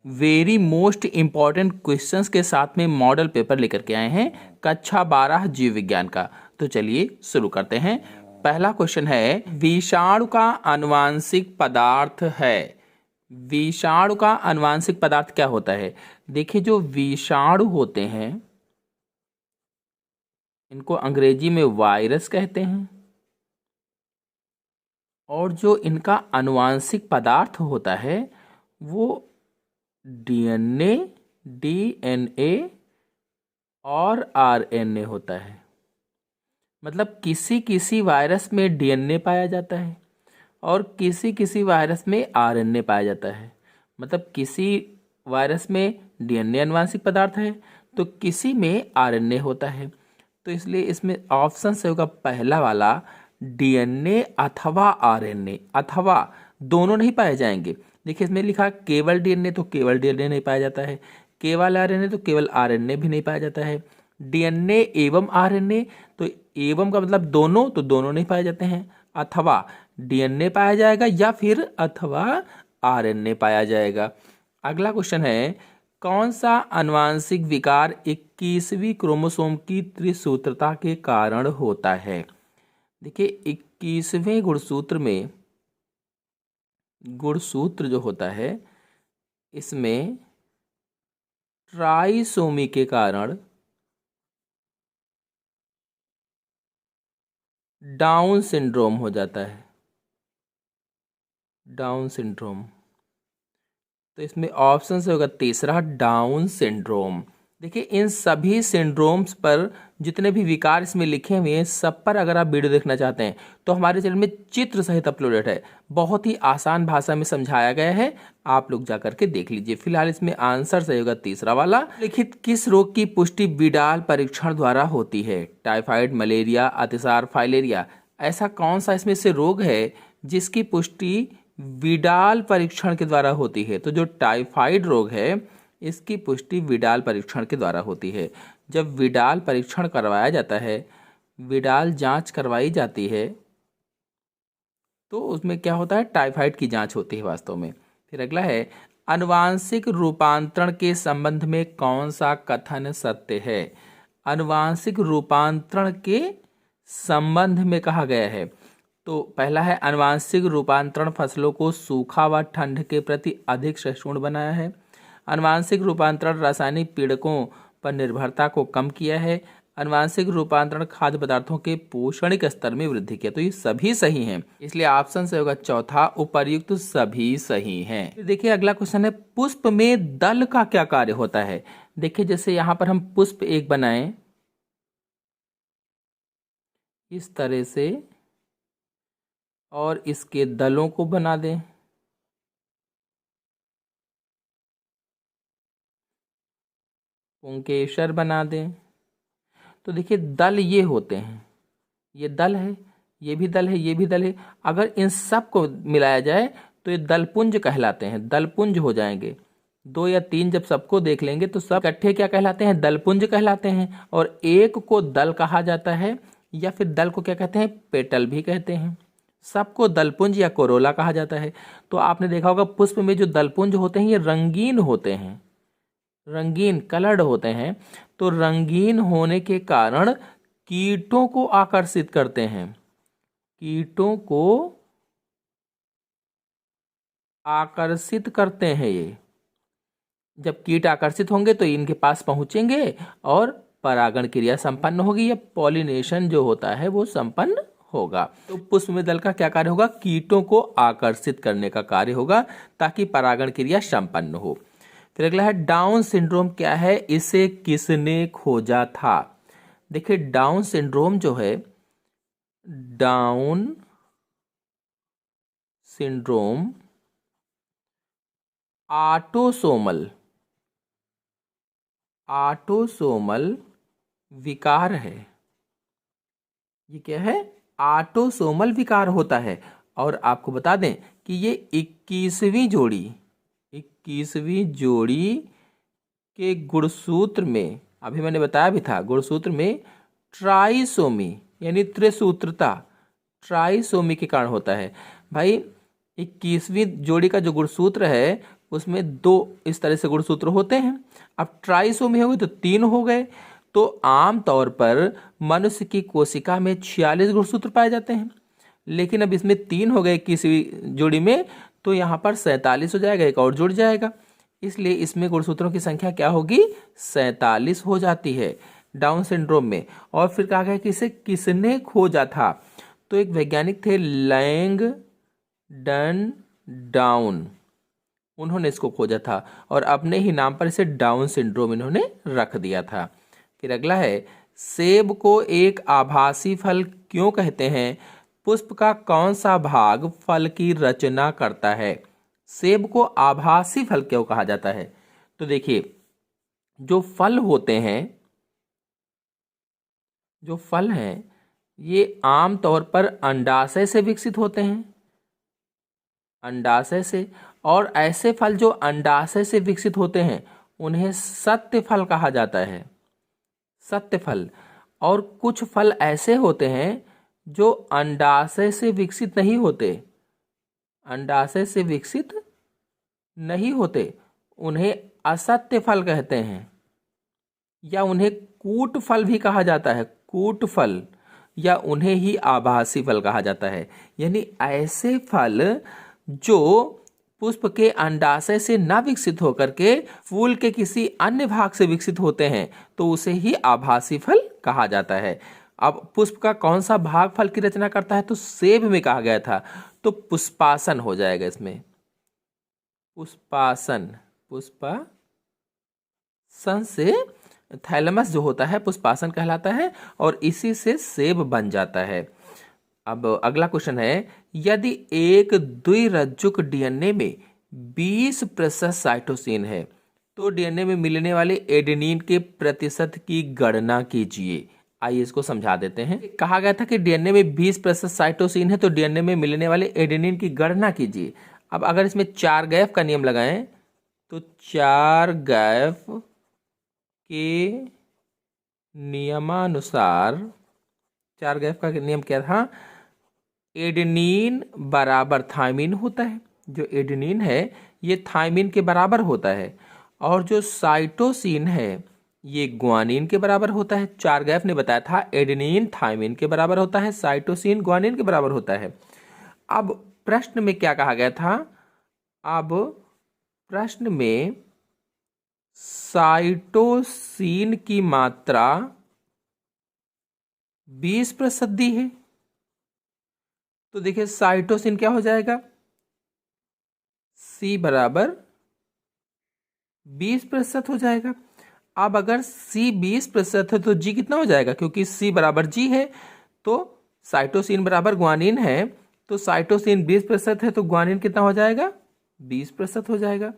Very most important questions के साथ में मॉडल पेपर लेकर के आए हैं कक्षा 12 जीव विज्ञान का। तो चलिए शुरू करते हैं। पहला क्वेश्चन है, विषाणु का आनुवांशिक पदार्थ है। विषाणु का आनुवांशिक पदार्थ क्या होता है? देखिए, जो विषाणु होते हैं इनको अंग्रेजी में वायरस कहते हैं, और जो इनका आनुवांशिक पदार्थ होता है वो डीएनए, डीएनए और आरएनए होता है। मतलब किसी किसी वायरस में डीएनए पाया जाता है और किसी किसी वायरस में आरएनए पाया जाता है। मतलब किसी वायरस में डीएनए आनुवांशिक पदार्थ है तो किसी में आरएनए होता है। तो इसलिए इसमें ऑप्शन से होगा पहला वाला, डीएनए अथवा आरएनए। अथवा दोनों नहीं पाए जाएंगे। देखिए, इसमें लिखा केवल डीएनए तो केवल डीएनए नहीं पाया जाता है, केवल आरएनए तो केवल आरएनए भी नहीं पाया जाता है, डीएनए एवं आरएनए तो एवं का मतलब दोनों, तो दोनों नहीं पाए जाते हैं। अथवा डीएनए पाया जाएगा या फिर अथवा आरएनए पाया जाएगा। अगला क्वेश्चन है, कौन सा आनुवांशिक विकार 21वीं क्रोमोसोम की त्रिसूत्रता के कारण होता है? देखिए, 21वें गुणसूत्र में, गुणसूत्र जो होता है इसमें ट्राइसोमी के कारण डाउन सिंड्रोम हो जाता है। डाउन सिंड्रोम, तो इसमें ऑप्शन से होगा तीसरा, डाउन सिंड्रोम। देखिए, इन सभी सिंड्रोम्स पर जितने भी विकार इसमें लिखे हुए हैं सब पर अगर आप वीडियो देखना चाहते हैं तो हमारे चैनल में चित्र सहित अपलोडेड है। बहुत ही आसान भाषा में समझाया गया है, आप लोग जाकर के देख लीजिए। फिलहाल इसमें आंसर सही होगा तीसरा वाला। लिखित किस रोग की पुष्टि विडाल परीक्षण द्वारा होती है? टाइफाइड, मलेरिया, अतिसार, फाइलेरिया। ऐसा कौन सा इसमें से रोग है जिसकी पुष्टि विडाल परीक्षण के द्वारा होती है? तो जो टाइफाइड रोग है इसकी पुष्टि विडाल परीक्षण के द्वारा होती है। जब विडाल परीक्षण करवाया जाता है, विडाल जांच करवाई जाती है तो उसमें क्या होता है? टाइफाइड की जांच होती है वास्तव में। फिर अगला है, आनुवांशिक रूपांतरण के संबंध में कौन सा कथन सत्य है? आनुवांशिक रूपांतरण के संबंध में कहा गया है तो पहला है, आनुवांशिक रूपांतरण फसलों को सूखा व ठंड के प्रति अधिक सहिष्णु बनाया है। आनुवांशिक रूपांतरण रासायनिक पीड़कों पर निर्भरता को कम किया है। आनुवांशिक रूपांतरण खाद्य पदार्थों के पोषणिक स्तर में वृद्धि किया। तो ये सभी सही हैं, इसलिए ऑप्शन से होगा चौथा, उपर्युक्त सभी सही हैं। देखिए, अगला क्वेश्चन है, पुष्प में दल का क्या कार्य होता है? देखिए, जैसे यहाँ पर हम पुष्प एक बनाएं इस तरह से और इसके दलों को बना दें, पुंकेसर बना दें, तो देखिए दल ये होते हैं। ये दल है, ये भी दल है, ये भी दल है। अगर इन सब को मिलाया जाए तो ये दलपुंज कहलाते हैं, दलपुंज हो जाएंगे। 2 या 3 जब सबको देख लेंगे तो सब इकट्ठे क्या कहलाते हैं? दलपुंज कहलाते हैं। और एक को दल कहा जाता है या फिर दल को क्या कहते हैं? पेटल भी कहते हैं। सबको दलपुंज या कोरोला कहा जाता है। तो आपने देखा होगा पुष्प में जो दलपुंज होते हैं ये रंगीन होते हैं, रंगीन कलर्ड होते हैं। तो रंगीन होने के कारण कीटों को आकर्षित करते हैं, कीटों को आकर्षित करते हैं। ये जब कीट आकर्षित होंगे तो इनके पास पहुंचेंगे और परागण क्रिया संपन्न होगी या पॉलिनेशन जो होता है वो संपन्न होगा। तो पुष्प में दल का क्या कार्य होगा? कीटों को आकर्षित करने का कार्य होगा ताकि परागण क्रिया संपन्न हो। फिर अगला है, डाउन सिंड्रोम क्या है? इसे किसने खोजा था? देखिए, डाउन सिंड्रोम जो है, डाउन सिंड्रोम आटोसोमल विकार है। ये क्या है? आटोसोमल विकार होता है। और आपको बता दें कि ये 21वीं जोड़ी के गुणसूत्र में, अभी मैंने बताया भी था, गुणसूत्र में ट्राइसोमी यानी त्रिसूत्रता, ट्राइसोमी के कारण होता है। भाई, 21वीं जोड़ी का जो गुणसूत्र है उसमें 2 इस तरह से गुणसूत्र होते हैं। अब ट्राइसो में हो गए तो 3 हो गए। तो आम तौर पर मनुष्य की कोशिका में 46 गुणसूत्र पाए जाते हैं, लेकिन अब इसमें 3 हो गए किसी जोड़ी में, तो यहाँ पर 47 हो जाएगा, एक और जुड़ जाएगा, इसलिए इसमें गुणसूत्रों की संख्या क्या होगी, 47 हो जाती है डाउन सिंड्रोम में। और फिर कहा गया कि इसे किसने खोजा था, तो एक वैज्ञानिक थे लैंगडन डाउन, उन्होंने इसको खोजा था और अपने ही नाम पर इसे डाउन सिंड्रोम इन्होंने रख दिया था। फिर अगला है, सेब को एक आभासी फल क्यों कहते हैं? पुष्प का कौन सा भाग फल की रचना करता है? सेब को आभासी फल क्यों कहा जाता है? तो देखिए, जो फल होते हैं, जो फल हैं, ये आम तौर पर अंडाशय से विकसित होते हैं, अंडाशय से। और ऐसे फल जो अंडाशय से विकसित होते हैं उन्हें सत्य फल कहा जाता है, सत्य फल। और कुछ फल ऐसे होते हैं जो अंडाशय से विकसित नहीं होते, अंडाशय से विकसित नहीं होते, उन्हें असत्य फल कहते हैं, या उन्हें कूट फल भी कहा जाता है, कूट फल, या उन्हें ही आभासी फल कहा जाता है। यानी ऐसे फल जो पुष्प के अंडाशय से ना विकसित होकर के फूल के किसी अन्य भाग से विकसित होते हैं तो उसे ही आभासी फल कहा जाता है। अब पुष्प का कौन सा भाग फल की रचना करता है, तो सेब में कहा गया था, तो पुष्पासन हो जाएगा इसमें, पुष्पासन, पुष्पासन से थैलेमस जो होता है पुष्पासन कहलाता है और इसी से सेब बन जाता है। अब अगला क्वेश्चन है, यदि एक द्विरज्जुक डीएनए में 20% साइटोसिन है तो डीएनए में मिलने वाले एडेनिन के प्रतिशत की गणना कीजिए। आइए इसको समझा देते हैं। कहा गया था कि डीएनए में 20% साइटोसिन है तो डीएनए में मिलने वाले एडेनिन की गणना कीजिए। अब अगर इसमें 4 गैफ का नियम लगाएं तो 4 गैफ के नियमानुसार, 4 गैफ का नियम क्या था, एडेनिन बराबर थायमिन होता है, जो एडेनिन है ये थायमिन के बराबर होता है, और जो साइटोसिन है ये ग्वानिन के बराबर होता है। 4 गैफ ने बताया था एडेनिन थायमिन के बराबर होता है, साइटोसिन ग्वानिन के बराबर होता है। अब प्रश्न में क्या कहा गया था, अब प्रश्न में साइटोसिन की मात्रा 20% दी है, तो देखिए साइटोसिन क्या हो जाएगा, C बराबर 20% हो जाएगा। अब अगर C 20% है तो G कितना हो जाएगा, क्योंकि C बराबर G है तो साइटोसिन बराबर ग्वानिन है, तो साइटोसिन 20% है तो ग्वानिन कितना हो जाएगा, 20% हो जाएगा।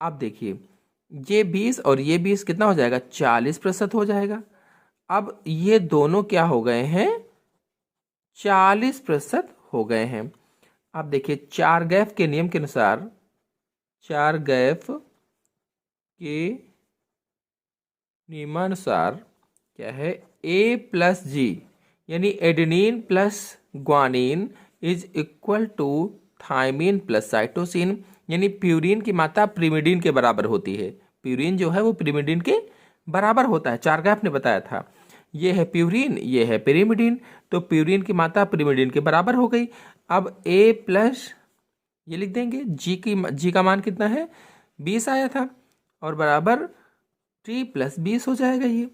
अब देखिए ये 20 और ये 20 कितना हो जाएगा, 40% हो जाएगा। अब ये दोनों क्या हो गए हैं, 40% हो गए हैं। अब देखिए 4 गैफ के नियम के अनुसार, 4 गैफ के नियमानुसार क्या है, A प्लस G यानी adenine plus guanine is equal to thymine plus cytosine, यानी प्यूरिन की मात्रा पिरिमिडिन के बराबर होती है। प्यूरिन जो है वो पिरिमिडिन के बराबर होता है, 4 गैफ ने बताया था। ये है प्यूरिन, ये है पिरिमिडिन, तो प्यूरिन की मात्रा पिरिमिडिन के बराबर हो गई। अब A प्लस ये लिख देंगे, G का मान कितना है, 20 आया था, और बराबर T प्लस 20 हो जाएगा। ये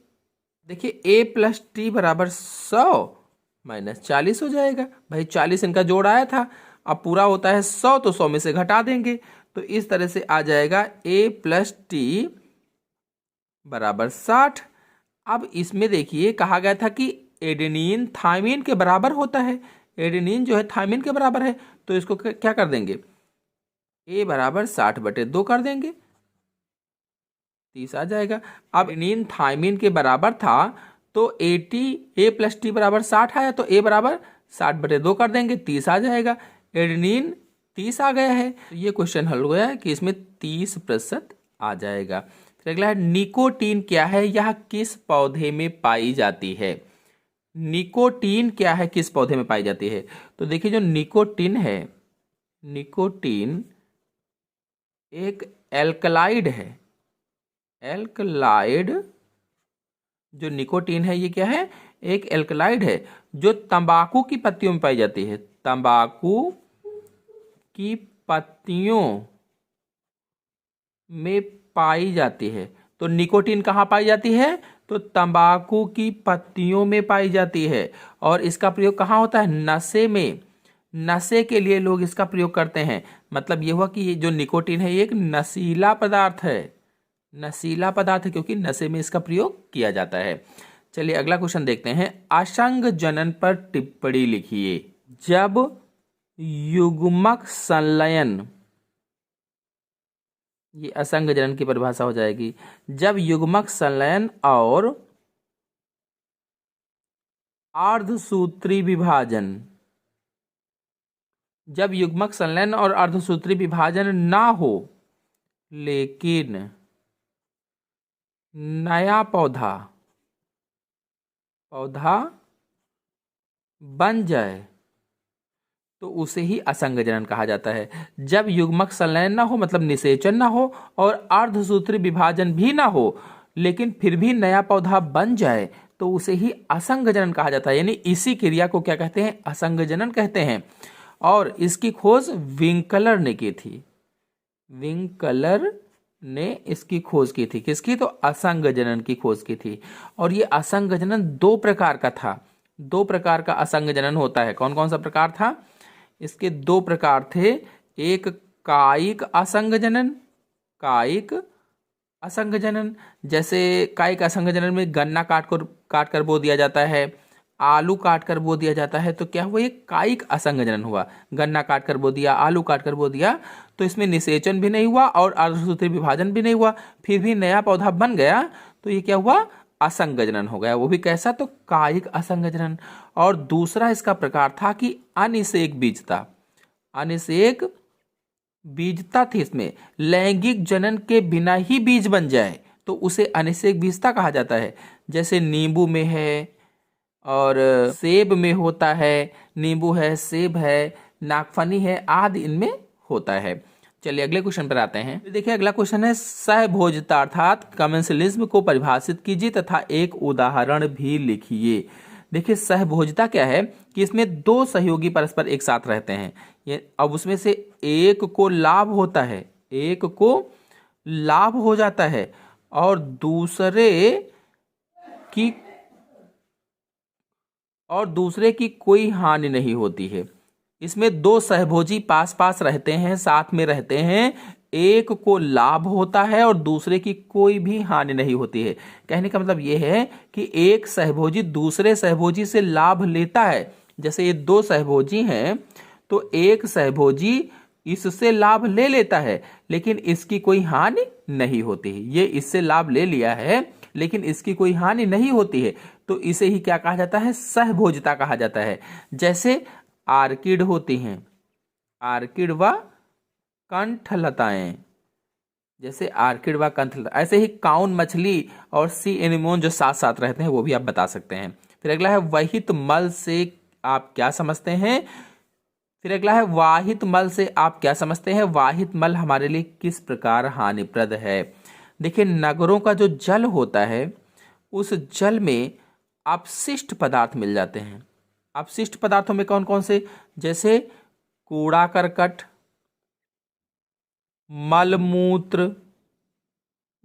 देखिए A प्लस T बराबर 100 माइनस 40 हो जाएगा। भाई 40 इनका जोड़ आया था, अब पूरा होता है 100 तो 100 में से घटा देंगे, तो इस तरह से आ जाएगा A प्लस T बराबर 60। अब इसमें देखिए कहा गया था कि एडेनिन थायमिन के बराबर होता है, एडेनिन जो है थायमिन के बराबर है, तो इसको क्या कर देंगे, A बराबर 60/2 कर देंगे, 30 आ जाएगा। अब एडेनिन थायमिन के बराबर था तो A प्लस T बराबर 60 आया, तो A बराबर 60/2 कर देंगे, 30 आ जाएगा। एडेनिन 30 आ गया है, तो ये क्वेश्चन हल हो गया है कि इसमें 30% आ जाएगा। फिर अगला है, निकोटीन क्या है, यह किस पौधे में पाई जाती है? निकोटीन क्या है, किस पौधे में पाई जाती है? तो देखिए जो निकोटीन है, निकोटीन एक एल्कलाइड है। एल्कलाइड जो निकोटीन है ये क्या है, एक एल्कलाइड है जो तंबाकू की पत्तियों में पाई जाती है। तंबाकू की पत्तियों में पाई जाती है। तो निकोटीन कहाँ पाई जाती है, तो तंबाकू की पत्तियों में पाई जाती है। और इसका प्रयोग कहाँ होता है, नशे में। नशे के लिए लोग इसका प्रयोग करते हैं। मतलब ये हुआ कि ये जो निकोटीन है ये एक नशीला पदार्थ है। नशीला पदार्थ है क्योंकि नशे में इसका प्रयोग किया जाता है। चलिए अगला क्वेश्चन देखते हैं। असंग जनन पर टिप्पणी लिखिए। जब युग्मक संलयन, ये असंग जनन की परिभाषा हो जाएगी। जब युग्मक संलयन और अर्धसूत्री विभाजन, जब युग्मक संलयन और अर्धसूत्री विभाजन ना हो लेकिन नया पौधा बन जाए तो उसे ही असंग जनन कहा जाता है। जब युग्मक संलयन ना हो मतलब निषेचन ना हो और अर्धसूत्री विभाजन भी ना हो लेकिन फिर भी नया पौधा बन जाए तो उसे ही असंग जनन कहा जाता है। यानी इसी क्रिया को क्या कहते हैं, असंग जनन कहते हैं। और इसकी खोज विंकलर ने की थी। विंकलर ने इसकी खोज की थी। किसकी, तो असंग जनन की खोज की थी। और ये असंग जनन दो प्रकार का था। दो प्रकार का असंग जनन होता है। कौन कौन सा प्रकार था, इसके दो प्रकार थे। एक कायिक असंग जनन, कायिक असंग जनन, जैसे कायिक असंग जनन में गन्ना काट कर बो दिया जाता है, आलू काट कर बो दिया जाता है, तो क्या हुआ, ये कायिक असंग जनन हुआ। गन्ना काट कर बो दिया, आलू काट कर बो दिया, तो इसमें निषेचन भी नहीं हुआ और अर्धसूत्री विभाजन भी नहीं हुआ, फिर भी नया पौधा बन गया, तो ये क्या हुआ, असंग जनन हो गया। वो भी कैसा, तो कायिक असंग जनन। और दूसरा इसका प्रकार था कि अनिषेक बीजता। अनिषेक बीजता थी इसमें, लैंगिक जनन के बिना ही बीज बन जाए तो उसे अनिषेक बीजता कहा जाता है। जैसे नींबू में है और सेब में होता है, नींबू है, सेब है, नागफनी है, आदि इनमें होता है। चलिए अगले क्वेश्चन पर आते हैं। देखिए अगला क्वेश्चन है, सहभोज्यता अर्थात कमेंसलिज्म को परिभाषित कीजिए तथा एक उदाहरण भी लिखिए। देखिए सहभोज्यता क्या है कि इसमें दो सहयोगी परस्पर एक साथ रहते हैं। ये अब उसमें से एक को लाभ होता है, एक को लाभ हो जाता है और दूसरे की कोई हानि नहीं होती है। इसमें दो सहभोजी पास पास रहते हैं, साथ में रहते हैं, एक को लाभ होता है और दूसरे की कोई भी हानि नहीं होती है। कहने का मतलब यह है कि एक सहभोजी दूसरे सहभोजी से लाभ लेता है। जैसे ये दो सहभोजी हैं तो एक सहभोजी इससे लाभ ले लेता है लेकिन इसकी कोई हानि नहीं होती है। ये इससे लाभ ले लिया है लेकिन इसकी कोई हानि नहीं होती है, तो इसे ही क्या कहा जाता है, सहभोज्यता कहा जाता है। जैसे आर्किड होती हैं, आर्किड व कंठलताएं, जैसे आर्किड व कंठलता, ऐसे ही काउन मछली और सी एनिमोन जो साथ साथ रहते हैं वो भी आप बता सकते हैं। फिर अगला है वहित मल से आप क्या समझते हैं। फिर अगला है वाहित मल से आप क्या समझते हैं। वाहित मल हमारे लिए किस प्रकार हानिप्रद है। देखिए नगरों का जो जल होता है उस जल में अपशिष्ट पदार्थ मिल जाते हैं। अपशिष्ट पदार्थों में कौन कौन से, जैसे कूड़ा करकट, मलमूत्र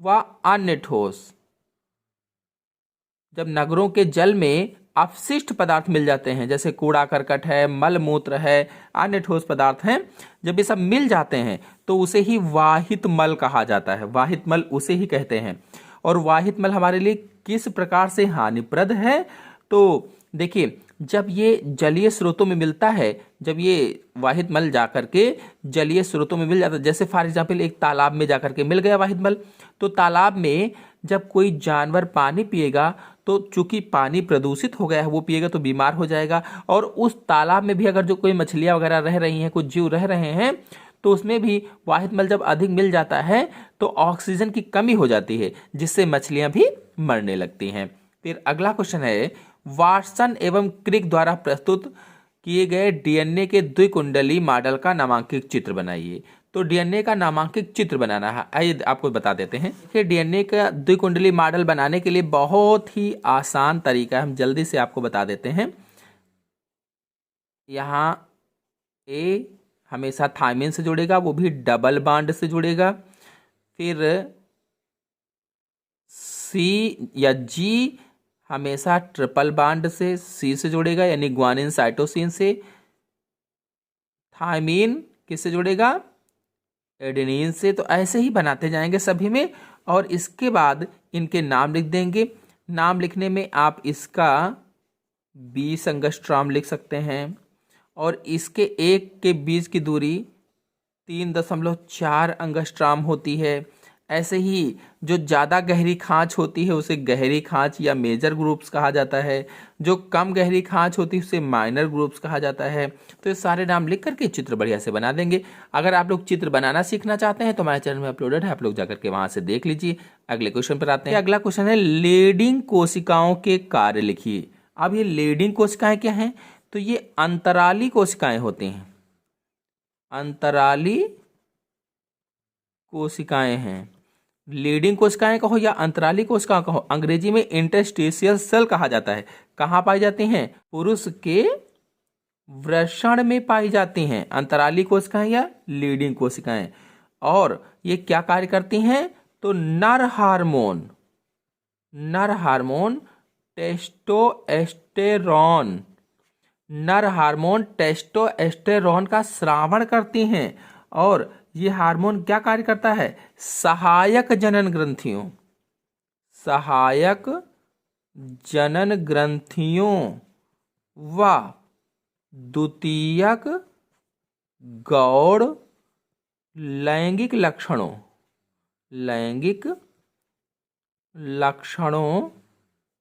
व अन्य ठोस। जब नगरों के जल में अपशिष्ट पदार्थ मिल जाते हैं, जैसे कूड़ा करकट है, मलमूत्र है, अन्य ठोस पदार्थ हैं, जब ये सब मिल जाते हैं तो उसे ही वाहित मल कहा जाता है। वाहित मल उसे ही कहते हैं। और वाहित मल हमारे लिए किस प्रकार से हानिप्रद है, तो देखिए जब ये जलीय स्रोतों में मिलता है, जब ये वाहित मल जाकर के जलीय स्रोतों में मिल जाता है, जैसे फॉर एग्जाम्पल एक तालाब में जाकर के मिल गया वाहित मल, तो तालाब में जब कोई जानवर पानी पिएगा तो चूंकि पानी प्रदूषित हो गया है, वो पिएगा तो बीमार हो जाएगा। और उस तालाब में भी अगर जो कोई मछलियां वगैरह रह रही हैं, कुछ जीव रह रहे हैं, तो उसमें भी वाहित मल जब अधिक मिल जाता है तो ऑक्सीजन की कमी हो जाती है, जिससे मछलियां भी मरने लगती हैं। फिर अगला क्वेश्चन है, वाटसन एवं क्रिक द्वारा प्रस्तुत किए गए डीएनए के द्विकुंडली मॉडल का नामांकित चित्र बनाइए। तो डीएनए का नामांकित चित्र बनाना है। आइए आपको बता देते हैं। देखिए डीएनए का द्विकुंडली मॉडल बनाने के लिए बहुत ही आसान तरीका है, हम जल्दी से आपको बता देते हैं। यहाँ ए हमेशा थायमिन से जुड़ेगा, वो भी डबल बॉन्ड से जुड़ेगा। फिर सी या जी हमेशा ट्रिपल बॉन्ड से सी से जुड़ेगा, यानी ग्वानिन साइटोसिन से। थायमीन किससे जुड़ेगा? एडेनिन से। तो ऐसे ही बनाते जाएंगे सभी में, और इसके बाद इनके नाम लिख देंगे। नाम लिखने में आप इसका 20 एंगस्ट्रॉम लिख सकते हैं, और इसके एक के बीच की दूरी 3.4 एंगस्ट्रॉम होती है। ऐसे ही जो ज़्यादा गहरी खांच होती है उसे गहरी खांच या मेजर ग्रुप्स कहा जाता है, जो कम गहरी खांच होती है उसे माइनर ग्रुप्स कहा जाता है। तो ये सारे नाम लिख करके चित्र बढ़िया से बना देंगे। अगर आप लोग चित्र बनाना सीखना चाहते हैं तो हमारे चैनल में अपलोडेड है, आप लोग जाकर के वहाँ से देख लीजिए। अगले क्वेश्चन पर आते हैं। अगला क्वेश्चन है लीडिंग कोशिकाओं के कार्य लिखिए। अब ये लीडिंग कोशिकाएं क्या हैं? तो ये अंतराली कोशिकाएं होती हैं, अंतराली कोशिकाएं हैं। लीडिंग कोशिकाएं कहो या अंतराली कोशिकाएं कहो, अंग्रेजी में इंटरस्टिशियल सेल कहा जाता है। कहाँ पाई जाती हैं? पुरुष के वृषण में पाई जाती हैं अंतराली कोशिकाएं या लीडिंग कोशिकाएं। और ये क्या कार्य करती हैं? तो नर हार्मोन टेस्टोस्टेरोन, नर हार्मोन टेस्टोस्टेरोन का स्रावण करती हैं। और ये हार्मोन क्या कार्य करता है? सहायक जनन ग्रंथियों व द्वितीयक गौड़ लैंगिक लक्षणों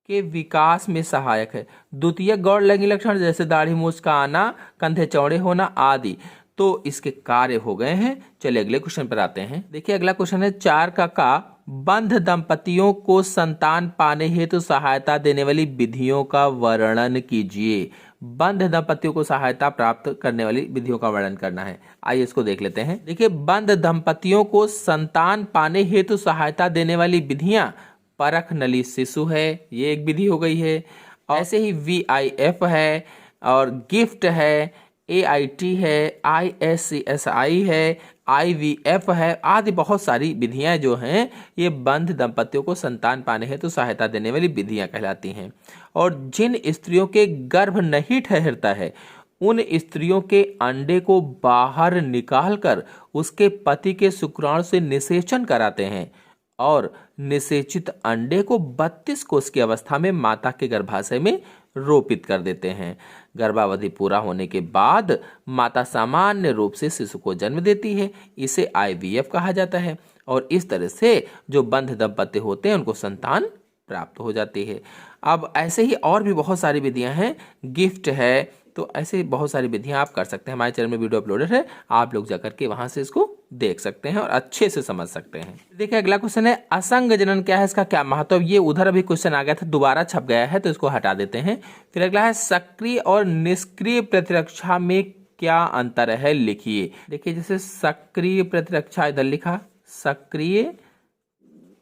के विकास में सहायक है। द्वितीयक गौड़ लैंगिक लक्षण जैसे दाढ़ी मूंछ का आना, कंधे चौड़े होना आदि, तो इसके कार्य हो गए हैं। चलिए अगले क्वेश्चन पर आते हैं। देखिए अगला क्वेश्चन है 4 का बंध दंपतियों को संतान पाने हेतु सहायता देने वाली विधियों का वर्णन कीजिए। बंध दंपतियों को सहायता प्राप्त करने वाली विधियों का वर्णन करना है। आइए इसको देख लेते हैं। देखिए बंध दंपतियों को संतान पाने हेतु सहायता देने वाली विधियां परख नली शिशु है, ये एक विधि हो गई है। ऐसे ही VIF है, और गिफ्ट है, AIT है, ISCSI है, IVF है आदि बहुत सारी विधियां जो हैं ये बंध दंपतियों को संतान पाने हेतु तो सहायता देने वाली विधियां कहलाती हैं। और जिन स्त्रियों के गर्भ नहीं ठहरता है उन स्त्रियों के अंडे को बाहर निकालकर उसके पति के शुक्राणु से निषेचन कराते हैं, और निषेचित अंडे को 32 कोष की अवस्था में माता के गर्भाशय में रोपित कर देते हैं। गर्भावधि पूरा होने के बाद माता सामान्य रूप से शिशु को जन्म देती है, इसे IVF कहा जाता है। और इस तरह से जो बंध दंपति होते हैं उनको संतान प्राप्त हो जाती है। अब ऐसे ही और भी बहुत सारी विधियां हैं, गिफ्ट है, तो ऐसे बहुत सारी विधियां आप कर सकते हैं। हमारे चैनल में वीडियो अपलोडेड है, आप लोग जाकर के वहां से इसको देख सकते हैं और अच्छे से समझ सकते हैं। देखिए अगला क्वेश्चन है असंग जनन क्या है, इसका क्या महत्व? ये उधर अभी क्वेश्चन आ गया था, दोबारा छप गया है तो इसको हटा देते हैं। फिर अगला है सक्रिय और निष्क्रिय प्रतिरक्षा में क्या अंतर है, लिखिए। देखिए जैसे सक्रिय प्रतिरक्षा इधर लिखा, सक्रिय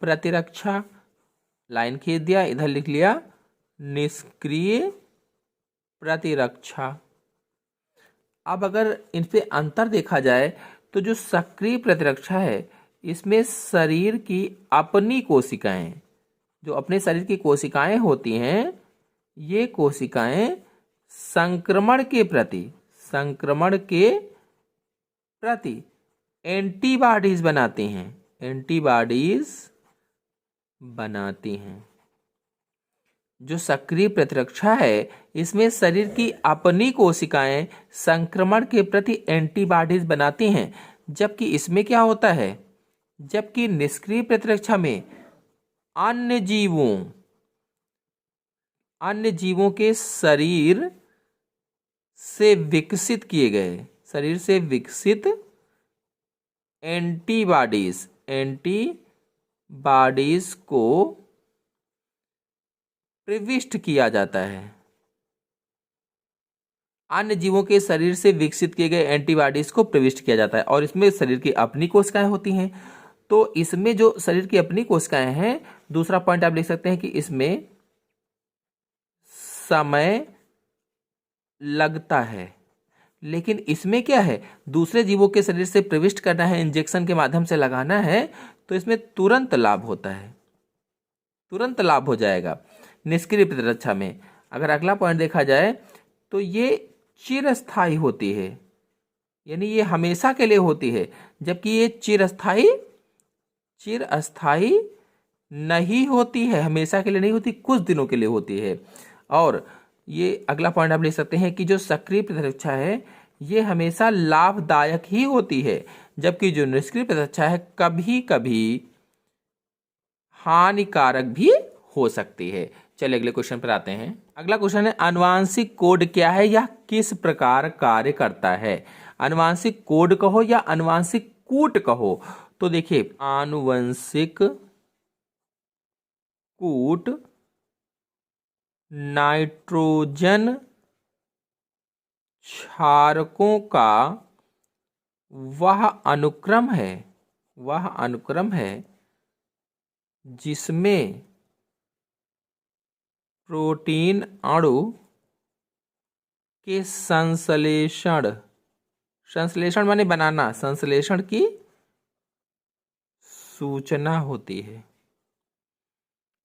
प्रतिरक्षा लाइन खींच दिया, इधर लिख लिया निष्क्रिय प्रतिरक्षा। अब अगर इन पे अंतर देखा जाए तो जो सक्रिय प्रतिरक्षा है इसमें शरीर की अपनी कोशिकाएं, जो अपने शरीर की कोशिकाएं होती हैं, ये कोशिकाएं संक्रमण के प्रति एंटीबॉडीज बनाती हैं। जो सक्रिय प्रतिरक्षा है इसमें शरीर की अपनी कोशिकाएं संक्रमण के प्रति एंटीबॉडीज बनाती हैं, जबकि इसमें क्या होता है, जबकि निष्क्रिय प्रतिरक्षा में अन्य जीवों के शरीर से विकसित एंटीबॉडीज को प्रविष्ट किया जाता है। अन्य जीवों के शरीर से विकसित किए गए एंटीबॉडीज को प्रविष्ट किया जाता है। और इसमें शरीर की अपनी कोशिकाएं होती हैं। तो इसमें जो शरीर की अपनी कोशिकाएं हैं, दूसरा पॉइंट आप लिख सकते हैं कि इसमें समय लगता है। लेकिन इसमें क्या है, दूसरे जीवों के शरीर से प्रविष्ट करना है, इंजेक्शन के माध्यम से लगाना है, तो इसमें तुरंत लाभ होता है, तुरंत लाभ हो जाएगा। निष्क्रिय प्रतिरक्षा में अगर अगला पॉइंट देखा जाए तो ये चिरस्थायी होती है, यानी ये हमेशा के लिए होती है, जबकि ये चिरस्थायी नहीं होती है, हमेशा के लिए नहीं होती, कुछ दिनों के लिए होती है। और ये अगला पॉइंट आप ले सकते हैं कि जो सक्रिय प्रतिरक्षा है ये हमेशा लाभदायक ही होती है, जबकि जो निष्क्रिय प्रतिरक्षा है कभी कभी हानिकारक भी हो सकती है। चलिए अगले क्वेश्चन पर आते हैं। अगला क्वेश्चन है, आनुवांशिक कोड क्या है या किस प्रकार कार्य करता है? आनुवांशिक कोड कहो या आनुवांशिक कूट कहो, तो देखिए आनुवंशिक कूट नाइट्रोजन क्षारकों का वह अनुक्रम है जिसमें प्रोटीन अणु के संश्लेषण माने बनाना, संश्लेषण की सूचना होती है।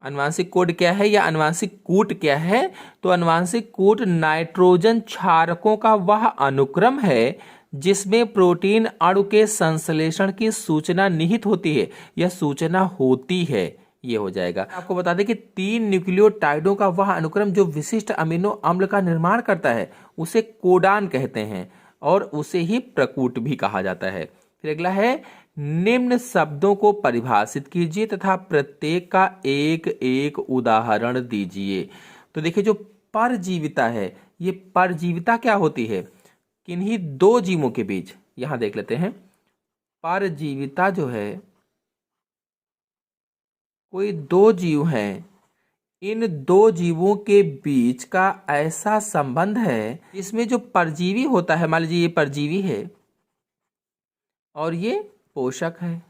आनुवांशिक कोड क्या है या आनुवांशिक कूट क्या है? तो आनुवांशिक कूट नाइट्रोजन क्षारकों का वह अनुक्रम है जिसमें प्रोटीन अणु के संश्लेषण की सूचना निहित होती है या सूचना होती है, ये हो जाएगा। आपको बता दें कि 3 न्यूक्लियोटाइडों का वह अनुक्रम जो विशिष्ट अमीनो अम्ल का निर्माण करता है उसे कोडान कहते हैं और उसे ही प्रकूट भी कहा जाता है। फिर अगला है, निम्न शब्दों को परिभाषित कीजिए तथा प्रत्येक का एक एक उदाहरण दीजिए। तो देखिए जो परजीविता है, ये परजीविता क्या होती है? किन्हीं दो जीवों के बीच, यहां देख लेते हैं, परजीविता जो है कोई दो जीव हैं, इन दो जीवों के बीच का ऐसा संबंध है जिसमें जो परजीवी होता है, मान लीजिए ये परजीवी है और ये पोषक है,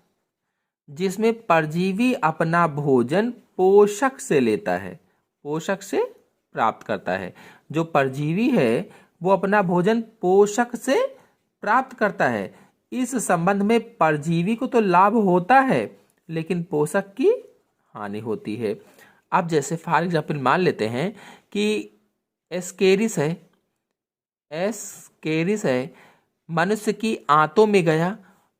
जिसमें परजीवी अपना भोजन पोषक से लेता है, पोषक से प्राप्त करता है। जो परजीवी है वो अपना भोजन पोषक से प्राप्त करता है। इस संबंध में परजीवी को तो लाभ होता है लेकिन पोषक की हानि होती है। अब जैसे फॉर एग्जाम्पल मान लेते हैं कि एस्केरिस है, मनुष्य की आंतों में गया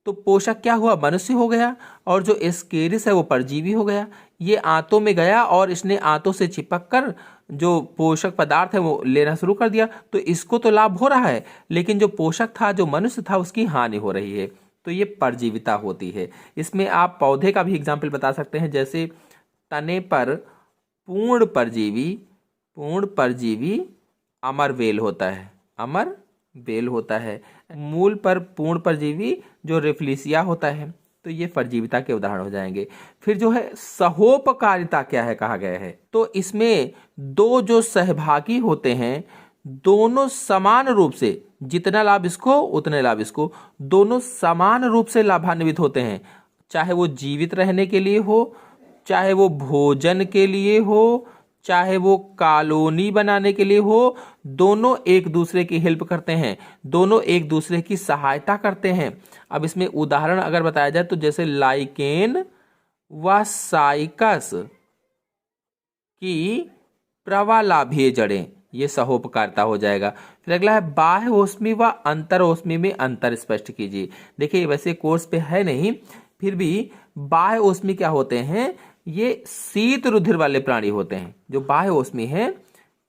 तो पोषक क्या हुआ? मनुष्य हो गया। और जो एस्केरिस है वो परजीवी हो गया। ये आंतों में गया और इसने आंतों से चिपक कर जो पोषक पदार्थ है वो लेना शुरू कर दिया, तो इसको तो लाभ हो रहा है, लेकिन जो पोषक था, जो मनुष्य था, उसकी हानि हो रही है। तो ये परजीविता होती है। इसमें आप पौधे का भी एग्जाम्पल बता सकते हैं, जैसे तने पर पूर्ण परजीवी अमरवेल होता है, मूल पर पूर्ण परजीवी जो रेफ्लिसिया होता है। तो ये परजीविता के उदाहरण हो जाएंगे। फिर जो है सहोपकारिता क्या है कहा गया है, तो इसमें दो जो सहभागी होते हैं दोनों समान रूप से, जितना लाभ इसको उतने लाभ इसको, दोनों समान रूप से लाभान्वित होते हैं, चाहे वो जीवित रहने के लिए हो, चाहे वो भोजन के लिए हो, चाहे वो कॉलोनी बनाने के लिए हो। दोनों एक दूसरे की हेल्प करते हैं, दोनों एक दूसरे की सहायता करते हैं। अब इसमें उदाहरण अगर बताया जाए तो जैसे लाइकेन व साइकस की प्रवालाभीय जड़ें, ये सहोपकारिता हो जाएगा। फिर अगला है बाह्य ओस्मी व अंतर ओस्मी में अंतर स्पष्ट कीजिए। देखिए वैसे कोर्स पे है नहीं, फिर भी बाह्य ओस्मी क्या होते हैं? ये शीत रुधिर वाले प्राणी होते हैं। जो बाह्य ओस्मी है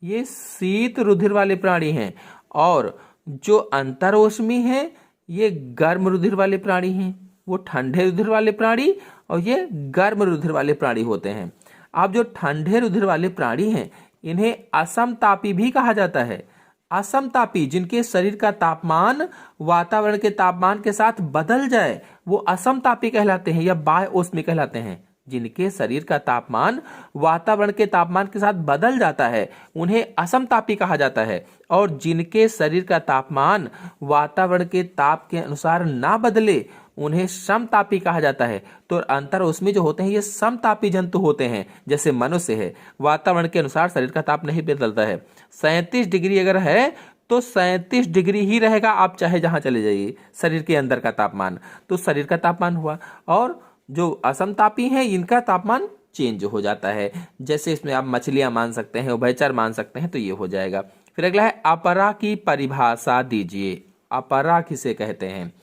ये शीत रुधिर वाले प्राणी हैं, और जो अंतर ओस्मी है ये गर्म रुधिर वाले प्राणी हैं। वो ठंडे रुधिर वाले प्राणी और ये गर्म रुधिर वाले प्राणी होते हैं। अब जो ठंडे रुधिर वाले प्राणी हैं इन्हें असमतापी भी कहा जाता है। असमतापी, जिनके शरीर का तापमान वातावरण के तापमान के साथ बदल जाए, वो असमतापी कहलाते हैं या बाह्य ओस्मी कहलाते हैं। जिनके शरीर का तापमान वातावरण के तापमान के साथ बदल जाता है उन्हें असमतापी कहा जाता है, और जिनके शरीर का तापमान वातावरण के ताप के अनुसार ना बदले उन्हें समतापी कहा जाता है। तो अंतर उसमें जो होते हैं ये समतापी जंतु होते हैं, जैसे मनुष्य है, वातावरण के अनुसार शरीर का ताप नहीं बदलता है। 37 डिग्री अगर है तो 37 डिग्री ही रहेगा, आप चाहे जहां चले जाइए। शरीर के अंदर का तापमान तो शरीर का तापमान हुआ, और जो असमतापी हैं इनका तापमान चेंज हो जाता है। जैसे इसमें आप मछलियां मान सकते हैं, उभयचर मान सकते हैं, तो ये हो जाएगा। फिर अगला है अपरा की परिभाषा दीजिए। अपरा किसे कहते हैं?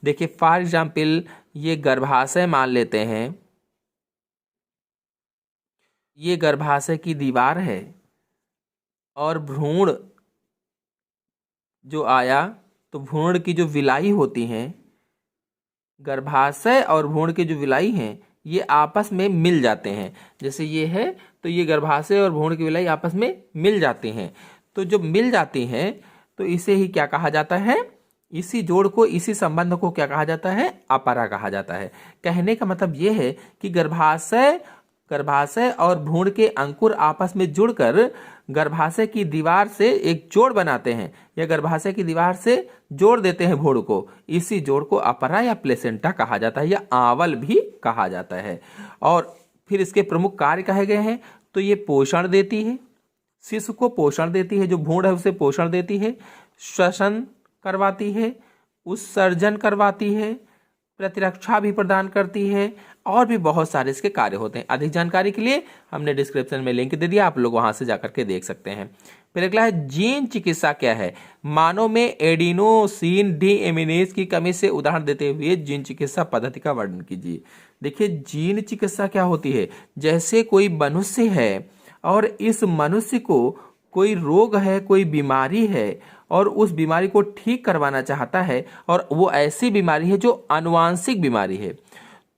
देखिए फॉर एग्जाम्पल ये गर्भाशय मान लेते हैं, ये गर्भाशय की दीवार है, और भ्रूण जो आया तो भ्रूण की जो विलाई होती हैं, गर्भाशय और भ्रूण की जो विलाई हैं ये आपस में मिल जाते हैं। जैसे ये है तो ये गर्भाशय और भ्रूण की विलाई आपस में मिल जाती हैं। तो जो मिल जाती हैं तो इसे ही क्या कहा जाता है? इसी जोड़ को, इसी संबंध को क्या कहा जाता है? अपरा कहा जाता है। कहने का मतलब ये है कि गर्भाशय और भ्रूण के अंकुर आपस में जुड़कर गर्भाशय की दीवार से एक जोड़ बनाते हैं, या गर्भाशय की दीवार से जोड़ देते हैं भ्रूण को। इसी जोड़ को अपरा या प्लेसेंटा कहा जाता है, या आंवल भी कहा जाता है। और फिर इसके प्रमुख कार्य कहे गए हैं। तो ये पोषण देती है, शिशु को पोषण देती है, जो भ्रूण है उसे पोषण देती है, श्वसन करवाती है, उत्सर्जन करवाती है, प्रतिरक्षा भी प्रदान करती है, और भी बहुत सारे इसके कार्य होते हैं। अधिक जानकारी के लिए हमने डिस्क्रिप्शन में लिंक दे दिया, आप लोग वहां से जाकर के देख सकते हैं। फिर अगला है जीन चिकित्सा क्या है? मानव में एडिनोसिन डीएमिनेज की कमी से उदाहरण देते हुए जीन चिकित्सा पद्धति का वर्णन कीजिए। देखिए जीन चिकित्सा क्या होती है? जैसे कोई मनुष्य है और इस मनुष्य को कोई रोग है, कोई बीमारी है, और उस बीमारी को ठीक करवाना चाहता है, और वो ऐसी बीमारी है जो आनुवांशिक बीमारी है,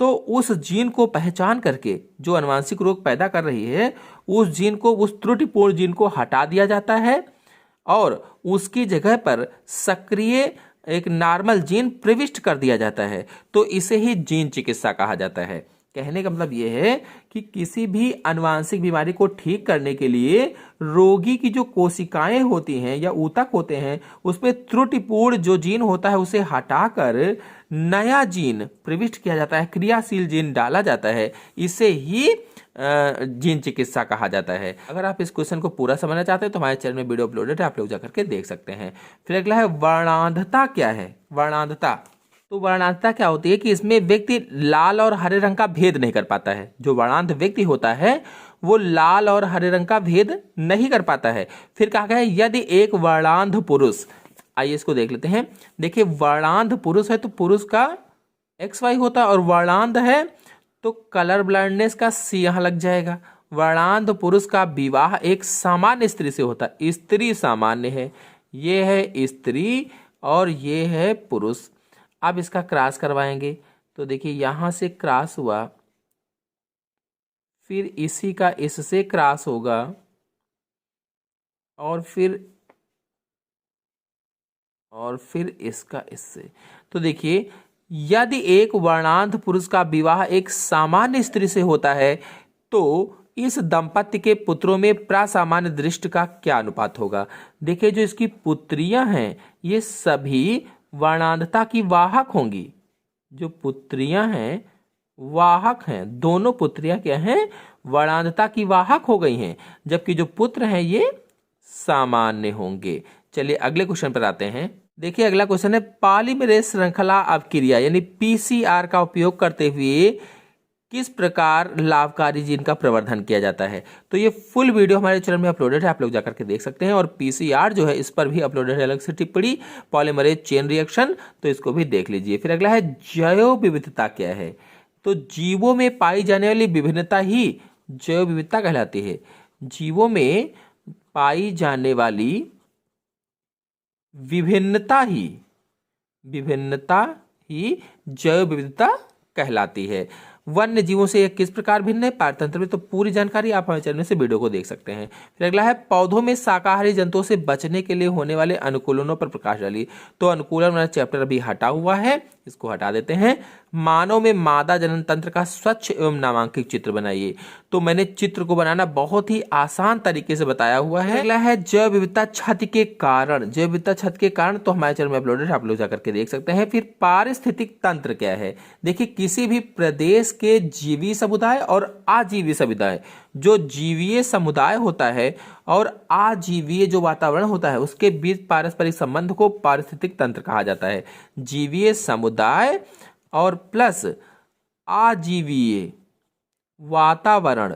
तो उस जीन को पहचान करके जो आनुवांशिक रोग पैदा कर रही है उस जीन को, उस त्रुटिपूर्ण जीन को हटा दिया जाता है, और उसकी जगह पर सक्रिय एक नॉर्मल जीन प्रविष्ट कर दिया जाता है। तो इसे ही जीन चिकित्सा कहा जाता है। कहने का मतलब यह है कि किसी भी आनुवांशिक बीमारी को ठीक करने के लिए रोगी की जो कोशिकाएं होती हैं या ऊतक होते हैं उसमें त्रुटिपूर्ण जो जीन होता है उसे हटाकर नया जीन प्रविष्ट किया जाता है, क्रियाशील जीन डाला जाता है। इसे ही जीन चिकित्सा कहा जाता है। अगर आप इस क्वेश्चन को पूरा समझना चाहते हैं तो हमारे चैनल में वीडियो अपलोडेड है, आप लोग जाकर के देख सकते हैं। फिर अगला है वर्णांधता क्या है? वर्णांधता, तो वर्णांधता क्या होती है कि इसमें व्यक्ति लाल और हरे रंग का भेद नहीं कर पाता है। जो वर्णांध व्यक्ति होता है वो लाल और हरे रंग का भेद नहीं कर पाता है। फिर कहा गया है यदि एक वर्णांध पुरुष, आइए इसको देख लेते हैं। देखिए वर्णांध पुरुष है तो पुरुष का XY होता है, और वर्णांध है तो कलर ब्लाइंडनेस का C यहाँ लग जाएगा। वर्णांध पुरुष का विवाह एक सामान्य स्त्री से होता है। स्त्री सामान्य है, ये है स्त्री और ये है पुरुष। अब इसका क्रॉस करवाएंगे तो देखिए यहां से क्रॉस हुआ, फिर इसी का इससे क्रॉस होगा, और फिर इसका इससे। तो देखिए यदि एक वर्णांध पुरुष का विवाह एक सामान्य स्त्री से होता है तो इस दंपत्ति के पुत्रों में प्रासामान्य दृष्टि का क्या अनुपात होगा? देखिए जो इसकी पुत्रियां हैं ये सभी वर्णांधता की वाहक होंगी। जो पुत्रियां हैं वाहक हैं, दोनों पुत्रियां क्या हैं? वर्णांधता की वाहक हो गई हैं, जबकि जो पुत्र हैं ये सामान्य होंगे। चलिए अगले क्वेश्चन पर आते हैं। देखिए अगला क्वेश्चन है पॉलीमरेज श्रृंखला अवक्रिया यानी PCR का उपयोग करते हुए किस प्रकार लाभकारी जीन का प्रवर्धन किया जाता है? तो ये फुल वीडियो हमारे चैनल में अपलोडेड है, आप लोग जाकर के देख सकते हैं। और PCR जो है इस पर भी अपलोडेड है अलग से टिप्पणी, पॉलीमरेज चेन रिएक्शन, तो इसको भी देख लीजिए। फिर अगला है जैव विविधता क्या है? तो जीवों में पाई जाने वाली विभिन्नता ही जैव विविधता कहलाती है। जीवों में पाई जाने वाली विभिन्नता ही जैव विविधता कहलाती है। वन्य जीवों से यह किस प्रकार भिन्न है? पारतंत्र में। तो पूरी जानकारी आप हमारे चैनल से वीडियो को देख सकते हैं। फिर अगला है पौधों में शाकाहारी जंतुओं से बचने के लिए होने वाले अनुकूलनों पर प्रकाश डालिए। तो अनुकूलन वाला चैप्टर अभी हटा हुआ है, इसको हटा देते हैं। मानव में मादा जनन तंत्र का स्वच्छ एवं नामांकित चित्र बनाइए। तो मैंने चित्र को बनाना बहुत ही आसान तरीके से बताया हुआ है। अगला है जैव विविधता क्षति के कारण। जैव विविधता क्षति के कारण तो हमारे चैनल में अपलोडेड है, आप लोग जाकर के देख सकते हैं। फिर पारिस्थितिक तंत्र क्या है? देखिए, किसी भी प्रदेश के जीवी समुदाय और आजीवी समुदाय, जो जीवीय समुदाय होता है और आजीवीय जो वातावरण होता है, उसके बीच पारस्परिक संबंध को पारिस्थितिक तंत्र कहा जाता है। जीवीय समुदाय और प्लस आजीवीय वातावरण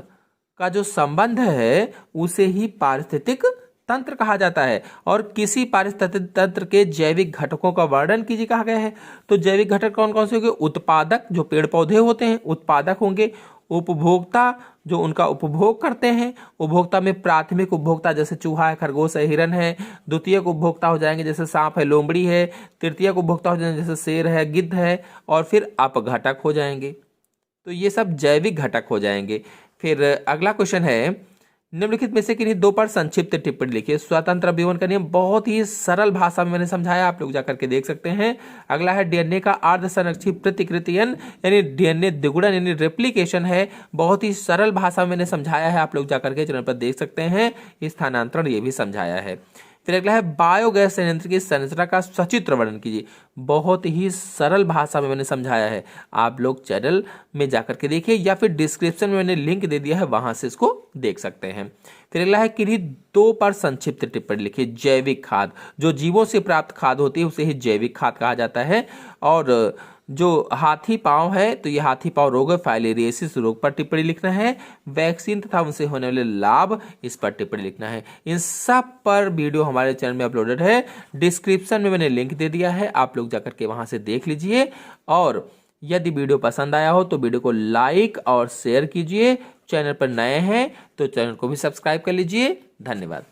का जो संबंध है उसे ही पारिस्थितिक तंत्र कहा जाता है। और किसी पारिस्थितिक तंत्र के जैविक घटकों का वर्णन कीजिए कहा गया है। तो जैविक घटक कौन कौन से होंगे? उत्पादक, जो पेड़ पौधे होते हैं उत्पादक होंगे। उपभोक्ता, जो उनका उपभोग करते हैं। उपभोक्ता में प्राथमिक उपभोक्ता जैसे चूहा है, खरगोश है, हिरन है। द्वितीयक उपभोक्ता हो जाएंगे जैसे सांप है, लोमड़ी है। तृतीयक उपभोक्ता हो जाएंगे जैसे शेर है, गिद्ध है। और फिर अपघटक हो जाएंगे। तो ये सब जैविक घटक हो जाएंगे। फिर अगला क्वेश्चन है, निम्नलिखित में से किन्हीं दो पर संक्षिप्त टिप्पणी लिखिए। स्वतंत्र अभिवन का नियम बहुत ही सरल भाषा में मैंने समझाया, आप लोग जाकर के देख सकते हैं। अगला है डीएनए का अर्ध संरक्षित प्रतिकृतियन यानी डीएनए द्विगुणन यानी रेप्लिकेशन है। बहुत ही सरल भाषा में मैंने समझाया है, आप लोग जाकर के चैनल पर देख सकते हैं। स्थानांतरण ये भी समझाया है। फिर अगला है बायोगैस संयंत्र की संरचना का सचित्र वर्णन कीजिए। बहुत ही सरल भाषा में मैंने समझाया है, आप लोग चैनल में जाकर के देखिए या फिर डिस्क्रिप्शन में मैंने लिंक दे दिया है, वहां से इसको देख सकते हैं। फिर अगला है किन्हीं दो पर संक्षिप्त टिप्पणी लिखिए। जैविक खाद, जो जीवों से प्राप्त खाद होती है उसे ही जैविक खाद कहा जाता है। और जो हाथी पांव है तो ये हाथी पांव रोग है, फाइलेरियोसिस रोग पर टिप्पणी लिखना है। वैक्सीन तथा उनसे होने वाले लाभ, इस पर टिप्पणी लिखना है। इन सब पर वीडियो हमारे चैनल में अपलोडेड है, डिस्क्रिप्शन में मैंने लिंक दे दिया है, आप लोग जाकर के वहां से देख लीजिए। और यदि वीडियो पसंद आया हो तो वीडियो को लाइक और शेयर कीजिए। चैनल पर नए हैं तो चैनल को भी सब्सक्राइब कर लीजिए। धन्यवाद।